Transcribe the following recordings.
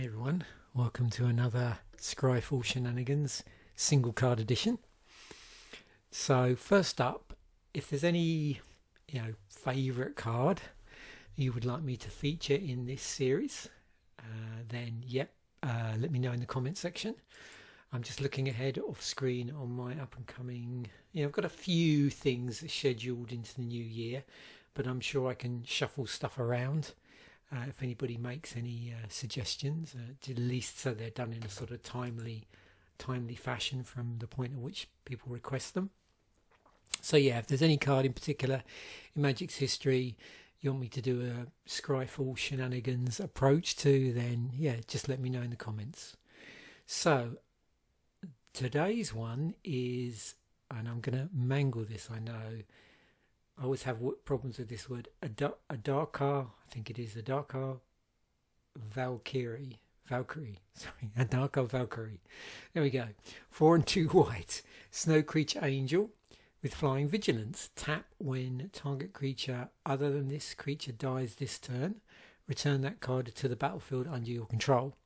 Hey everyone, welcome to another Scryfall Shenanigans single card edition. So first up, if there's any favourite card you would like me to feature in this series, then let me know in the comment section. I'm just looking ahead off screen on my up and coming, I've got a few things scheduled into the new year, but I'm sure I can shuffle stuff around. If anybody makes any suggestions, at least so they're done in a sort of timely fashion from the point at which people request them. So yeah, if there's any card in particular in Magic's history you want me to do a Scryfall Shenanigans approach to, then yeah, just let me know in the comments. So today's one is, and I'm going to mangle this, I know, I always have problems with this word, Adarkar, I think it is Adarkar Valkyrie, Adarkar Valkyrie. There we go. 4 and 2 white, snow creature angel with flying vigilance. Tap when target creature other than this creature dies this turn. Return that card to the battlefield under your control.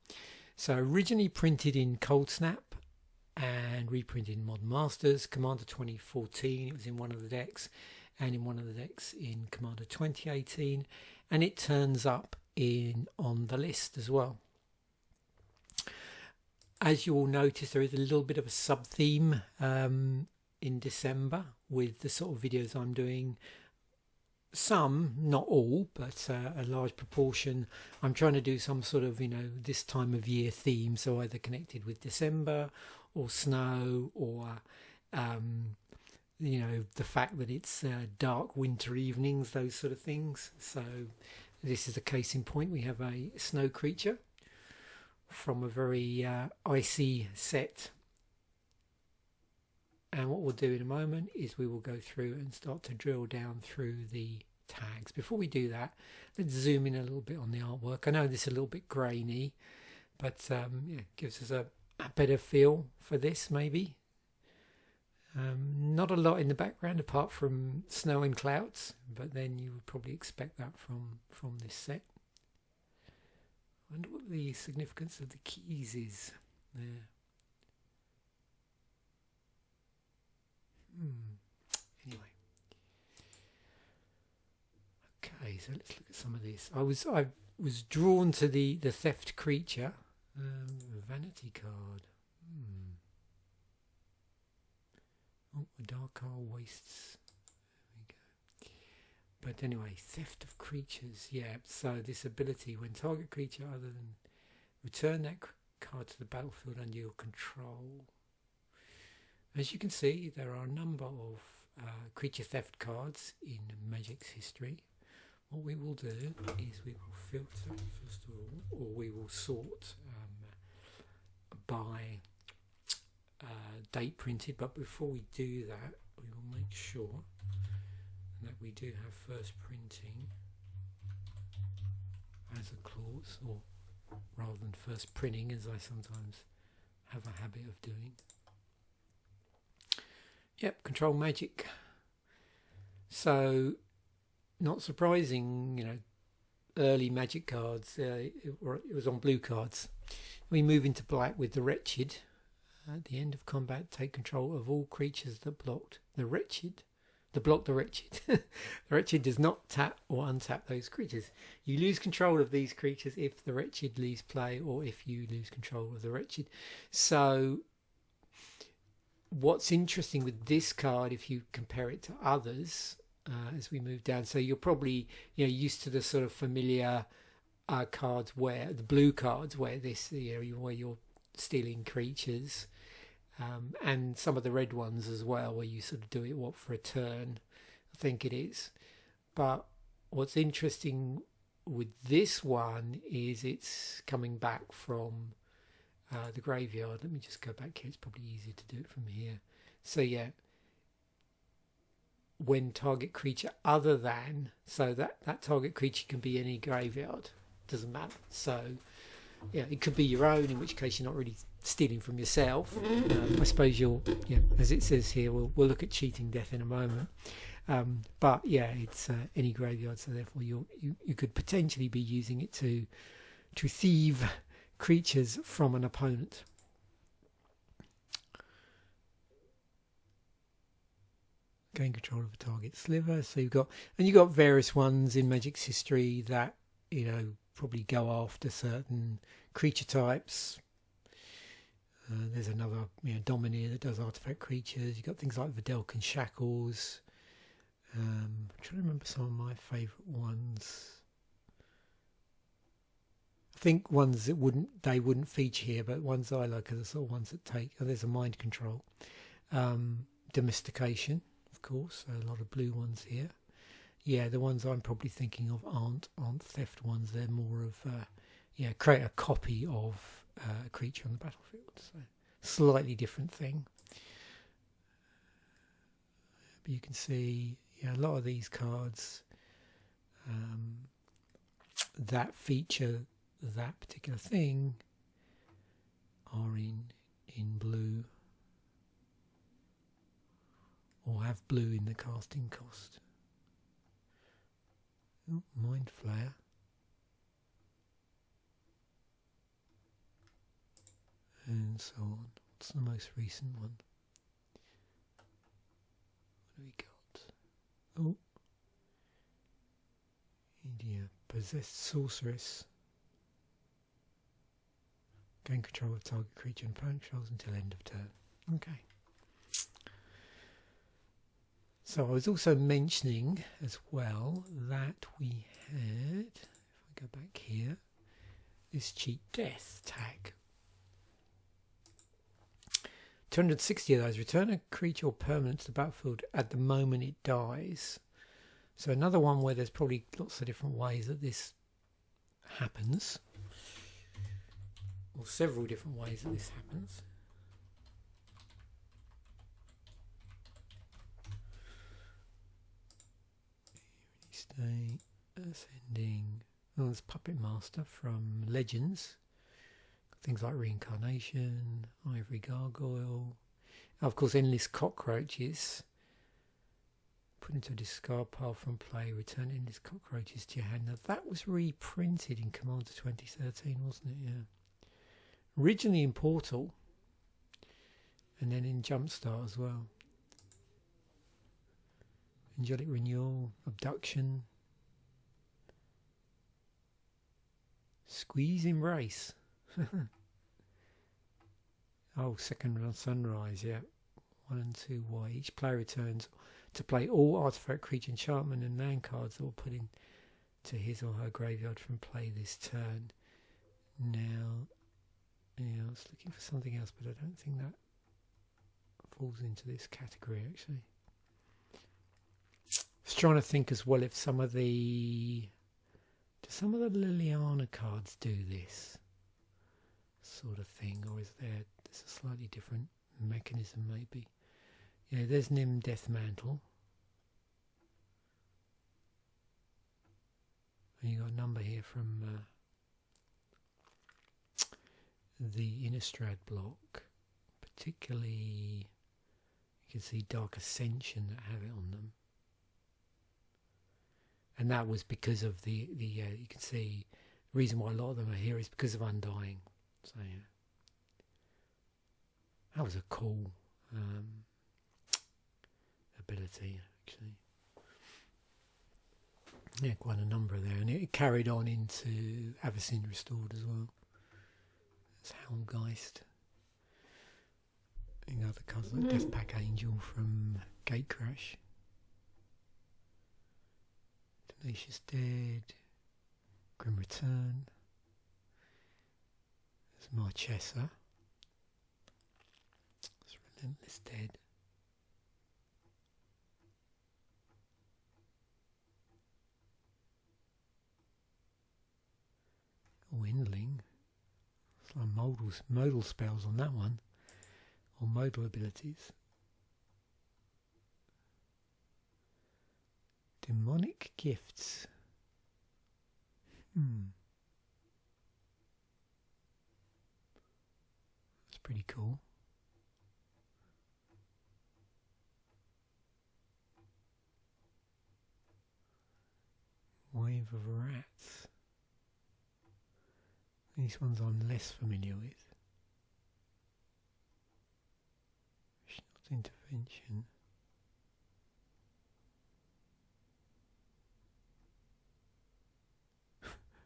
So originally printed in Cold Snap and reprinted in Modern Masters, Commander 2014, it was in one of the decks, and in one of the decks in Commander 2018, and it turns up on the list as well. As you all notice, there is a little bit of a sub-theme in December with the sort of videos I'm doing. Some, not all, but a large proportion. I'm trying to do some sort of, this time of year theme, so either connected with December or snow or the fact that it's dark winter evenings, those sort of things. So this is a case in point. We have a snow creature from a very icy set, and what we'll do in a moment is we will go through and start to drill down through the tags. Before we do that, let's zoom in a little bit on the artwork. I know this is a little bit grainy, but gives us a better feel for this maybe. Not a lot in the background apart from snow and clouds, but then you would probably expect that from this set. I wonder what the significance of the keys is there. Anyway, okay, so let's look at some of this. I was drawn to the theft creature, vanity card. Oh, Adarkar wastes. There we go. But anyway, theft of creatures. Yeah, so this ability, when target creature other than return that card to the battlefield under your control. As you can see, there are a number of creature theft cards in Magic's history. What we will do is we will filter first of all, or we will sort by date printed, but before we do that we will make sure that we do have first printing as a clause, or rather than first printing, as I sometimes have a habit of doing. Yep, control magic. So not surprising, early magic cards, it was on blue cards. We move into black with the Wretched. At the end of combat, take control of all creatures that blocked the Wretched. The Wretched does not tap or untap those creatures. You lose control of these creatures if the Wretched leaves play, or if you lose control of the Wretched. So what's interesting with this card, if you compare it to others, as we move down, so you're probably used to the sort of familiar cards where the blue cards where this where you're stealing creatures, and some of the red ones as well, where you sort of do it for a turn, I think it is. But what's interesting with this one is it's coming back from the graveyard. Let me just go back here, it's probably easier to do it from here. So yeah, when target creature other than, so that target creature can be any graveyard, doesn't matter. So yeah, it could be your own, in which case you're not really stealing from yourself. I suppose you'll, as it says here, we'll look at cheating death in a moment. But yeah, it's any graveyard, so therefore you could potentially be using it to thieve creatures from an opponent. Gain control of a target sliver. So you've got various ones in Magic's history that, you know, probably go after certain creature types. There's another, you know, Domineer that does artifact creatures. You've got things like Videlcan Shackles. I'm trying to remember some of my favourite ones. I think ones that wouldn't feature here, but ones I like are the sort of ones that take. Oh, there's a mind control, domestication, of course. So a lot of blue ones here. Yeah, the ones I'm probably thinking of aren't theft ones. They're more of create a copy of a creature on the battlefield. So slightly different thing. But you can see, yeah, a lot of these cards that feature that particular thing are in blue, or have blue in the casting cost. Oh, Mind Flayer. And so on. What's the most recent one? What do we got? Oh. India. Possessed Sorceress. Gain control of target creature and opponent controls until end of turn. Okay. So I was also mentioning as well that we had, if I go back here, this cheat death tag. 260 of those. Return a creature or permanent to the battlefield at the moment it dies. So another one where there's probably lots of different ways that this happens. Or several different ways that this happens. Stay ascending. Oh, there's Puppet Master from Legends. Things like Reincarnation, Ivory Gargoyle. Of course, Endless Cockroaches. Put into a discard pile from play. Return Endless Cockroaches to your hand. Now that was reprinted in Commander 2013, wasn't it? Yeah. Originally in Portal. And then in Jumpstart as well. Angelic Renewal, Abduction, Squeeze Embrace. Oh, Second Sunrise, yeah. 1 and 2 white. Each player returns to play all artifact, creature, enchantment and land cards that were put into his or her graveyard from play this turn. Now, yeah, I was looking for something else, but I don't think that falls into this category actually. I was trying to think as well if some of the Liliana cards do this sort of thing, or is there's a slightly different mechanism maybe. Yeah, there's Nim Deathmantle. And you got a number here from the Innistrad block, particularly you can see Dark Ascension that have it on them. And that was because of the you can see the reason why a lot of them are here is because of Undying. So yeah, that was a cool ability actually. Yeah, quite a number there, and it carried on into Avacyn Restored as well. There's Helmgeist. You know, the cards like Deathpack Angel from Gatecrash. Tenacious Dead, Grim Return, there's Marchesa, there's Relentless Dead, Windling, it's like modal spells on that one, or modal abilities. Demonic Gifts. That's pretty cool. Wave of Rats. These ones I'm less familiar with. Intervention.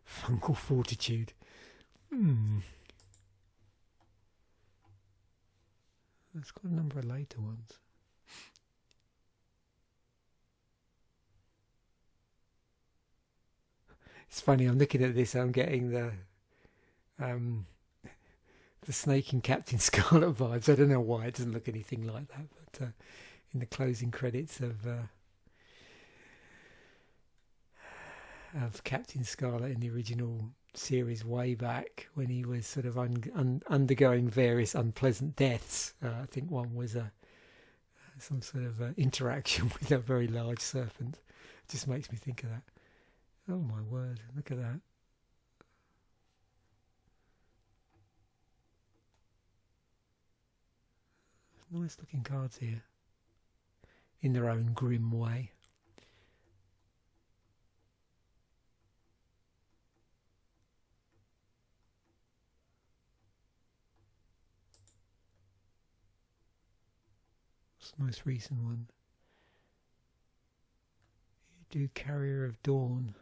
Fungal fortitude. That's got a number of later ones. It's funny, I'm looking at this, I'm getting the Snake and Captain Scarlet vibes. I don't know why it doesn't look anything like that, but in the closing credits of Captain Scarlet in the original series way back when he was sort of undergoing various unpleasant deaths, I think one was some sort of interaction with a very large serpent. It just makes me think of that. Oh my word, look at that. Nice looking cards here, in their own grim way. What's the most recent one? You do Carrier of Dawn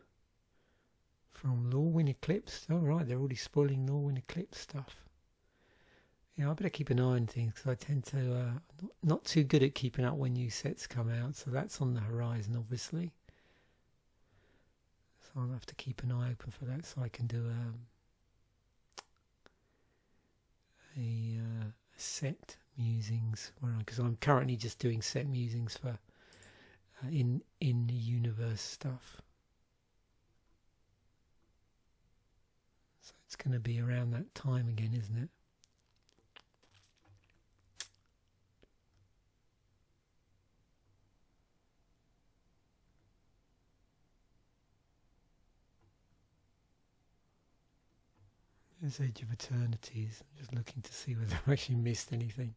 from Lorwyn Eclipse. Oh right, they're already spoiling Lorwyn Eclipse stuff. Yeah, I better keep an eye on things because I tend to not too good at keeping up when new sets come out, so that's on the horizon obviously. So I'll have to keep an eye open for that so I can do a set musings, because I'm currently just doing set musings for in the universe stuff. So it's going to be around that time again, isn't it? There's Edge of Eternities. I'm just looking to see whether I've actually missed anything.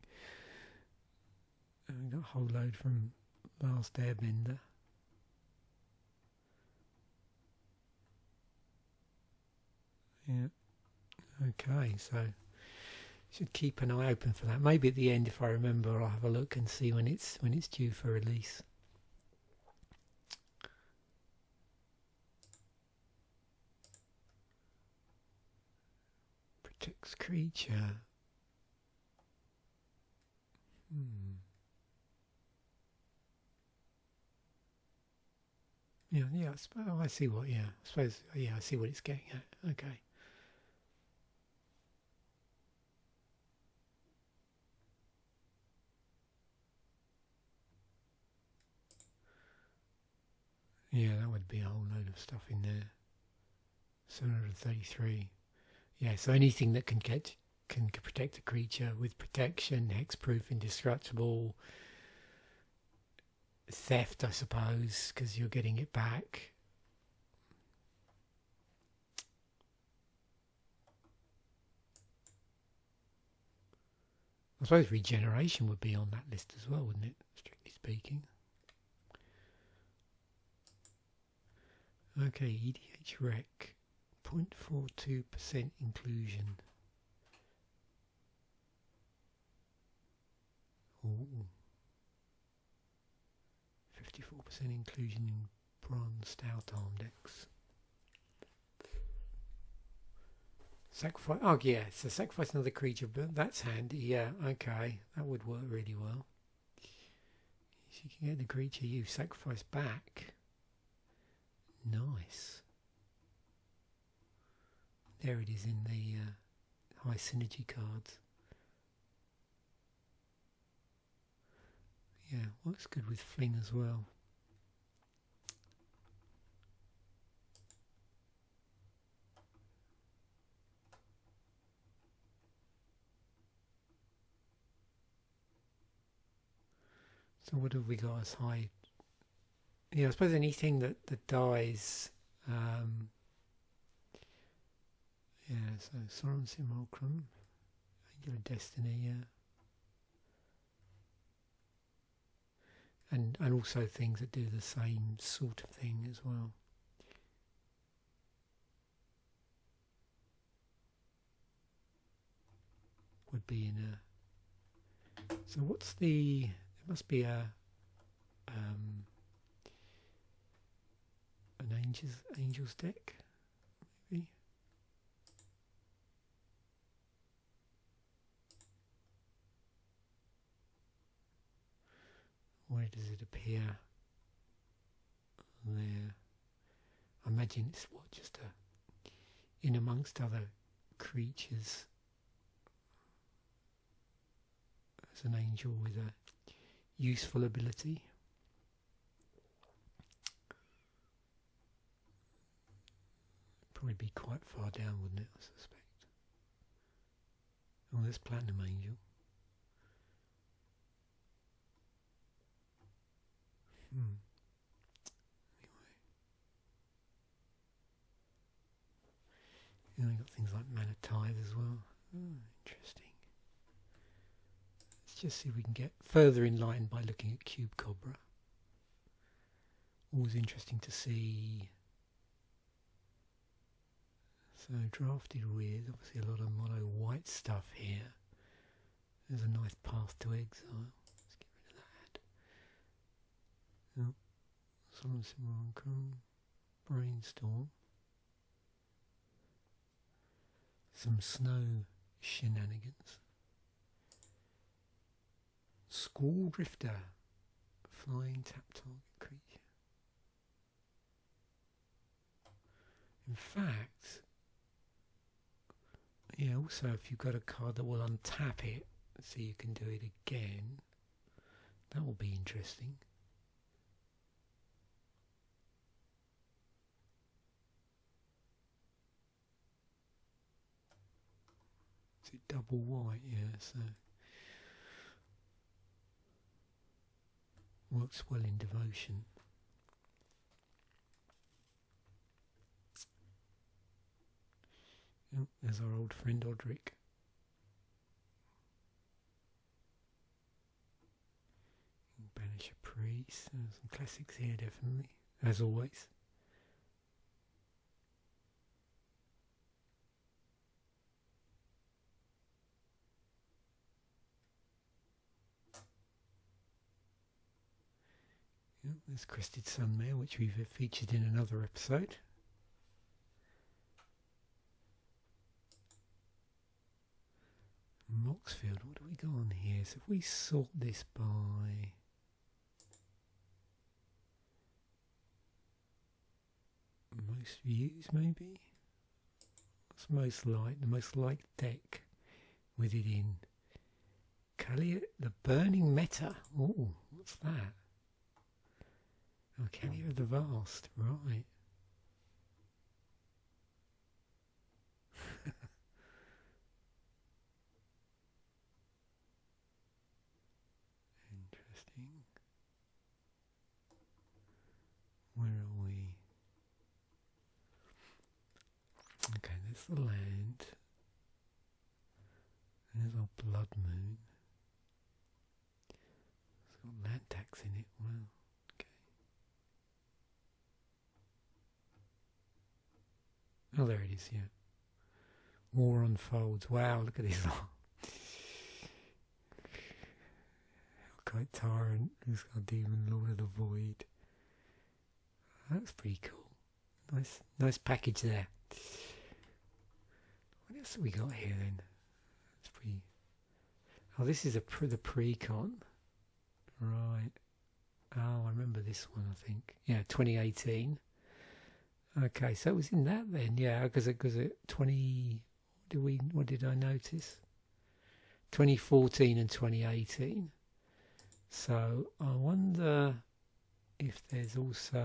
I've got a whole load from Last Airbender. Yeah. Okay, so should keep an eye open for that. Maybe at the end, if I remember, I'll have a look and see when it's due for release. Protects creature. Yeah. I suppose I see what. Yeah, I suppose. Yeah, I see what it's getting at. Okay. Yeah, that would be a whole load of stuff in there. 733. Yeah, so anything that can protect a creature with protection, hexproof, indestructible, theft, I suppose, because you're getting it back. I suppose regeneration would be on that list as well, wouldn't it? Strictly speaking. Okay, EDHRec, 0.42% inclusion. Ooh. 54% inclusion in bronze stout arm decks. Sacrifice. Oh yeah, so sacrifice another creature, but that's handy. Yeah, okay, that would work really well. So you can get the creature you sacrifice back. Nice. There it is in the high synergy cards. Yeah, works good with fling as well. So what have we got as high? Yeah, I suppose anything that dies. Yeah, so Sorin Simulacrum, Angel of Destiny, yeah. And also things that do the same sort of thing as well. would be in a. So what's the? There must be a an angels deck, maybe. Where does it appear? There. I imagine it's what, just in amongst other creatures as an angel with a useful ability. Probably be quite far down, wouldn't it, I suspect. Oh, there's Platinum Angel. Anyway. And we've got things like Mana Tithe as well. Oh, interesting. Let's just see if we can get further enlightened by looking at Cube Cobra. Always interesting to see. So drafted with obviously a lot of mono white stuff here. There's a nice path to exile. Let's get rid of that. Oh, Solemn Simulacrum, Brainstorm. Some snow shenanigans. Squall Drifter, flying tap target creature. In fact, yeah, also if you've got a card that will untap it, so you can do it again, that will be interesting. Is it double white? Yeah, so works well in Devotion. Oh, there's our old friend Adarkar. Banish a Priest. There's some classics here, definitely, as always. Oh, there's Crested Sunmare, which we've featured in another episode. Moxfield, what do we go on here? So if we sort this by most views, maybe? What's most liked? The most liked deck with it in. Kalia, the Burning Meta. Oh, what's that? Oh, Kalia of the Vast, right. Interesting. Where are we? Okay, there's the land. There's our Blood Moon. It's got land tax in it. Wow. Okay. Oh, there it is. Yeah. War unfolds. Wow, look at this. Hellkite Tyrant, who's got Demon Lord of the Void. That's pretty cool. Nice package there. What else have we got here then? That's pretty. Oh, this is the pre-con. Right. Oh, I remember this one, I think. Yeah, 2018. Okay, so it was in that then. Yeah, because it 20. What did I notice? 2014 and 2018. So I wonder if there's also.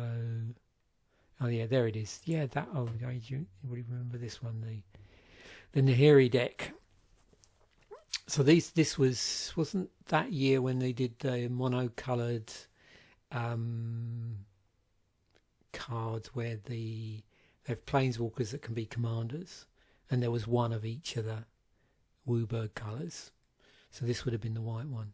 Oh yeah, there it is. Yeah, that. Oh, you remember this one? The Nahiri deck. So this wasn't that year when they did the mono-coloured cards where they have planeswalkers that can be commanders, and there was one of each of the Wooburg colours. So this would have been the white one.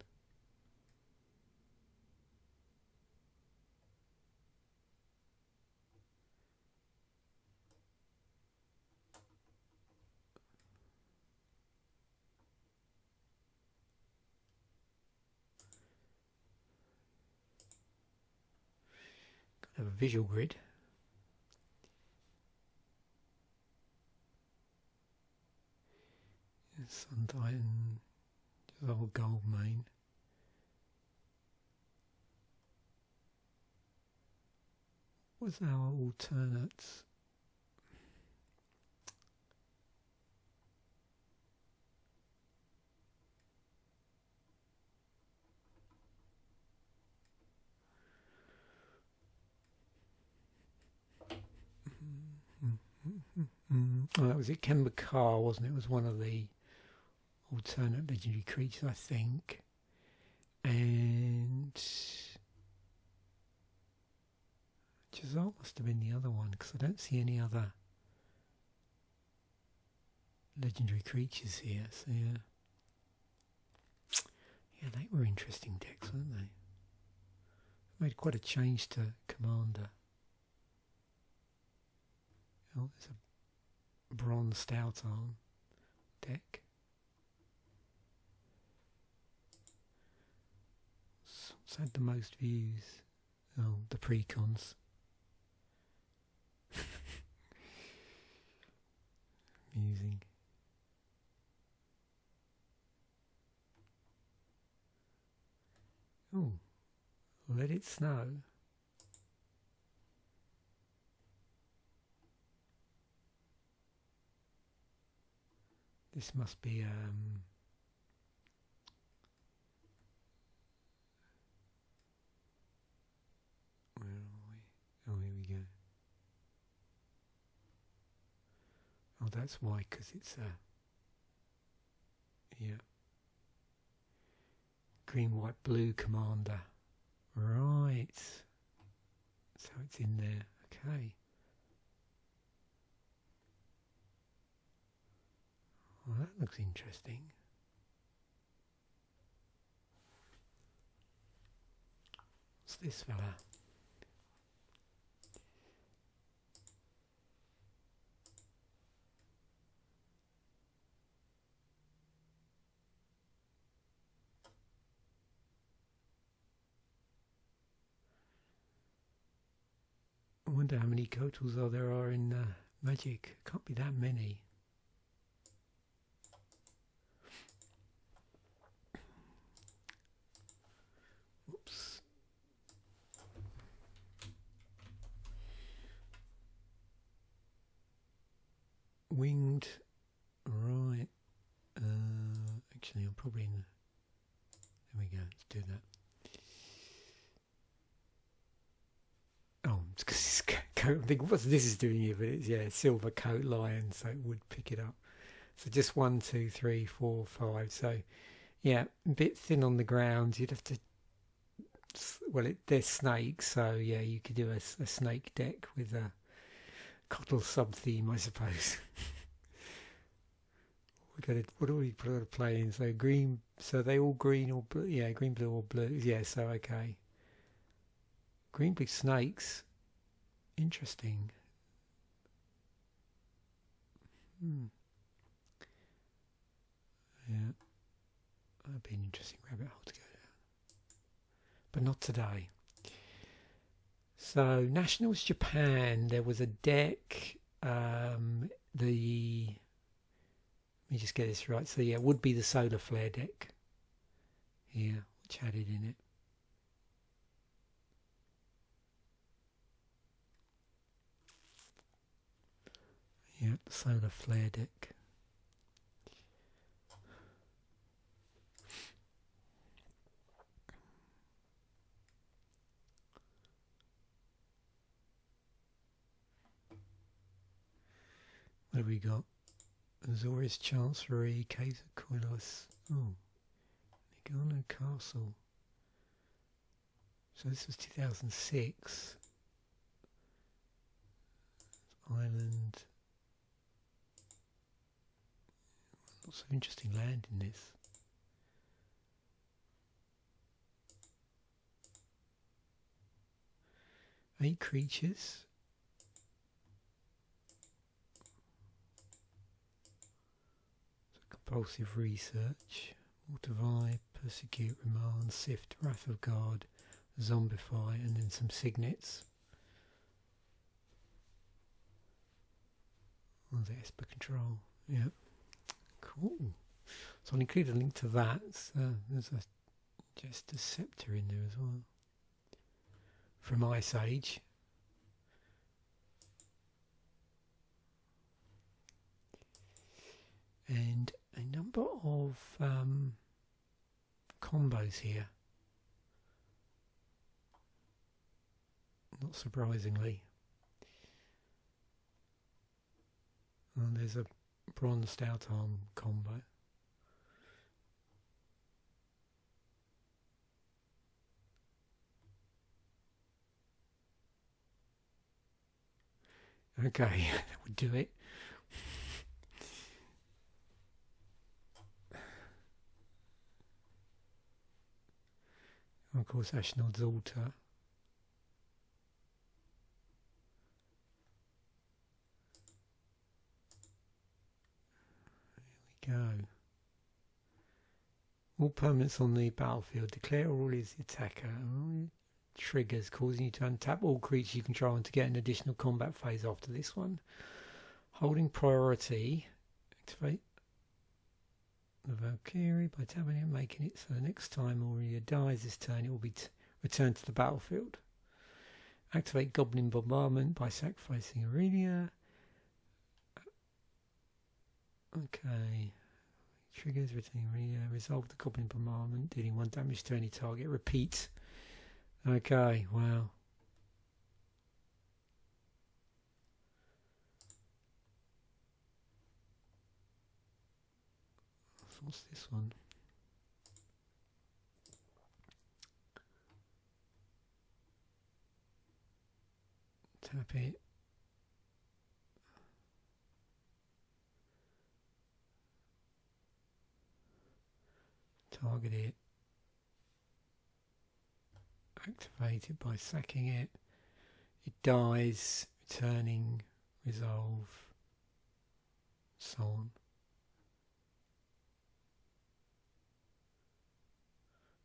a visual grid. Sun Titan, just old gold main. What's our alternates? Oh, that was it. Kemba, wasn't it? It was one of the alternate legendary creatures, I think. And Jazal must have been the other one, because I don't see any other legendary creatures here. So yeah, they were interesting decks, weren't they? Made quite a change to Commander. Oh, there's a bronze stout arm deck. What's had the most views? Oh, the precons. Amusing. Oh, let it snow. This must be where are we? Oh, here we go. Oh, that's why, because it's yeah, green, white, blue commander. Right. So it's in there. Okay. Well, that looks interesting. What's this fella? I wonder how many Kotals there are in Magic. Can't be that many. Whoops. Winged. Right. Actually, I'm probably in. There we go. Let's do that. Oh, it's because it's coat. I think what this is doing here, but it's silver coat lion, so it would pick it up. So just 1, 2, 3, 4, 5. So yeah, a bit thin on the ground. You'd have to. Well, they're snakes, so yeah, you could do a snake deck with a Cottle sub theme, I suppose. What do we put a play in? So green. So they all green or blue? Yeah, green, blue, or blue. Yeah. So okay. Green big snakes. Interesting. Yeah. That'd be an interesting rabbit hole to go down. But not today. So, Nationals Japan, there was a deck. Let me just get this right. So, yeah, it would be the Solar Flare deck here, which had it in it. Yeah, the Solar Flare deck. What have we got? Azorius Chancery, Caves of Koilos. Oh, Nagano Castle. So this was 2006. Island. Lots of interesting land in this. Eight creatures. Compulsive research. Mortify, persecute, remand, sift, wrath of God, zombify, and then some signets. Oh, the Esper control. Yeah. Cool. So I'll include a link to that. There's just a scepter in there as well. From Ice Age. And a number of combos here. Not surprisingly. And there's a bronze stout arm combo. Okay, that would do it. Of course, Ashnod's altar. There we go. All permanents on the battlefield. Declare all is the attacker. Triggers causing you to untap all creatures you control and to get an additional combat phase after this one. Holding priority. Activate the Valkyrie by tapping it, making it so the next time Aurea dies this turn it will be returned to the battlefield. Activate Goblin Bombardment by sacrificing Aurelia. Okay. Triggers returning Aurelia. Resolve the Goblin Bombardment, dealing 1 damage to any target. Repeat. Okay, wow. What's this one? Tap it. Target it. Activate it by sacking it. It dies, returning, resolve, so on.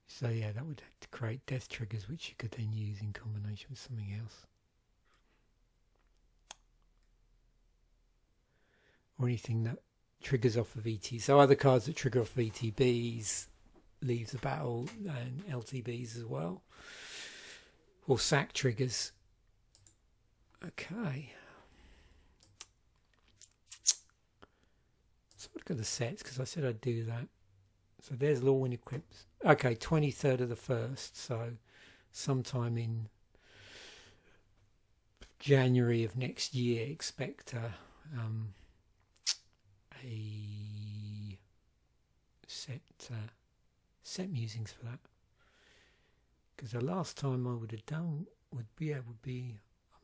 So yeah, that would create death triggers which you could then use in combination with something else. Or anything that triggers off of ET. So other cards that trigger off of ETBs leave the battle, and LTBs as well. Or sack triggers. Okay. So look at the sets, because I said I'd do that. So there's Lorwyn equips. Okay, 23rd of the 1st, so sometime in January of next year, expect a set musings for that. Because the last time I would have done would be, I'm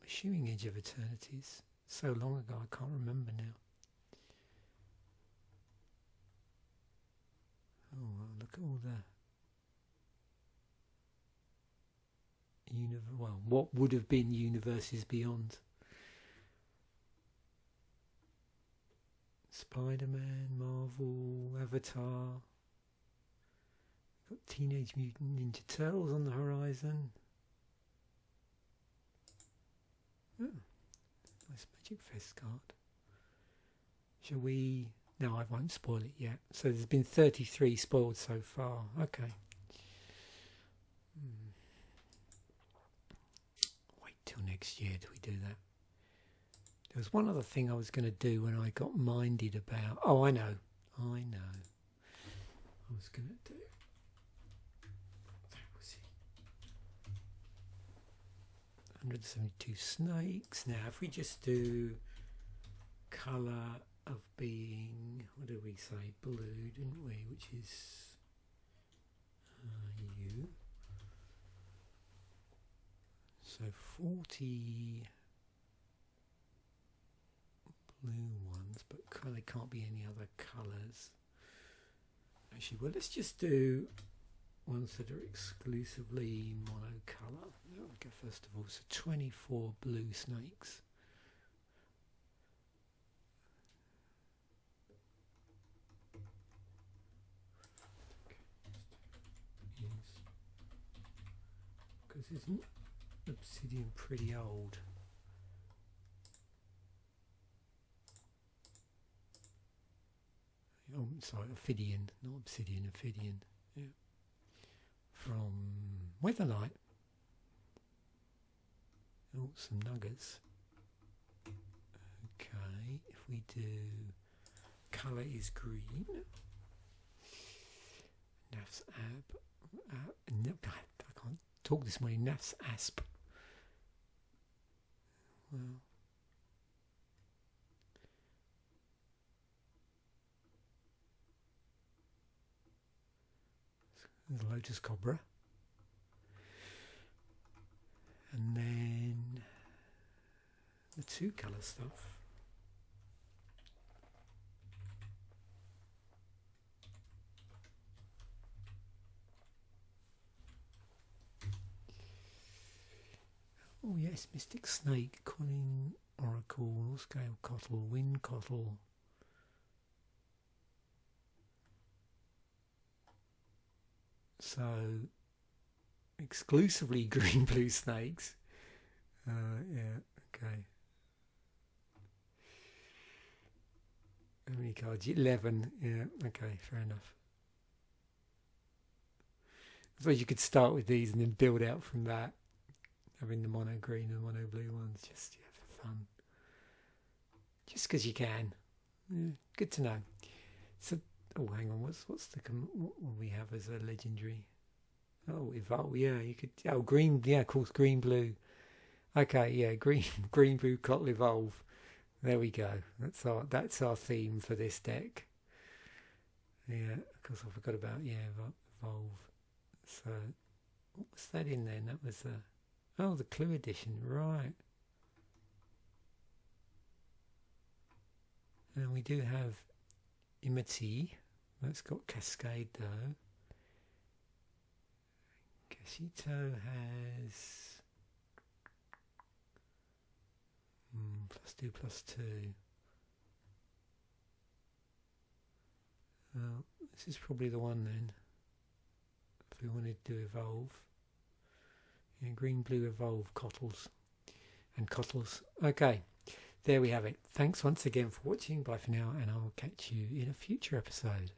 assuming Edge of Eternities. So long ago, I can't remember now. Oh, well, look at all the what would have been universes beyond. Spider-Man, Marvel, Avatar. Got Teenage Mutant Ninja Turtles on the horizon. Oh, nice Magic Fest card. Shall we? No, I won't spoil it yet. So there's been 33 spoiled so far. Okay. Wait till next year till we do that. There was one other thing I was going to do when I got minded about. Oh, I know. I was going to do. That was it. 172 snakes. Now, if we just do colour of being, what did we say? Blue, didn't we? Which is you. So 40 blue ones, but they can't be any other colours. Actually, well, let's just do ones that are exclusively monocolour. There we go, first of all. So 24 blue snakes. Because isn't obsidian pretty old? sorry, Ophidian, not Obsidian, Ophidian. Yeah. From Weatherlight. Oh, some nuggets. Okay, if we do colour is green. Naf's I can't talk this morning. Naf's asp. Well, there's Lotus Cobra. And then the two colour stuff. Oh yes, Mystic Snake, Coin Oracle, Scale Cottle, Wind Cottle. So exclusively green blue snakes. Yeah, okay. How many cards? 11. Yeah, okay, fair enough. I suppose you could start with these and then build out from that. Having the mono green and mono blue ones, just for fun. Just because you can. Yeah, good to know. So, oh, hang on. What will we have as a legendary? Oh, evolve. Yeah, you could. Oh, green. Yeah, of course, green blue. Okay, yeah, green blue cottle evolve. There we go. That's our theme for this deck. Yeah, of course I forgot about evolve. So, what was that in then? That was oh, the Clue edition, right? And we do have Imity. That's got Cascade though. Casito has +2/+2. Well, this is probably the one then. If we wanted to evolve. Yeah, green, blue, evolve, cottles. And cottles. Okay, there we have it. Thanks once again for watching. Bye for now, and I'll catch you in a future episode.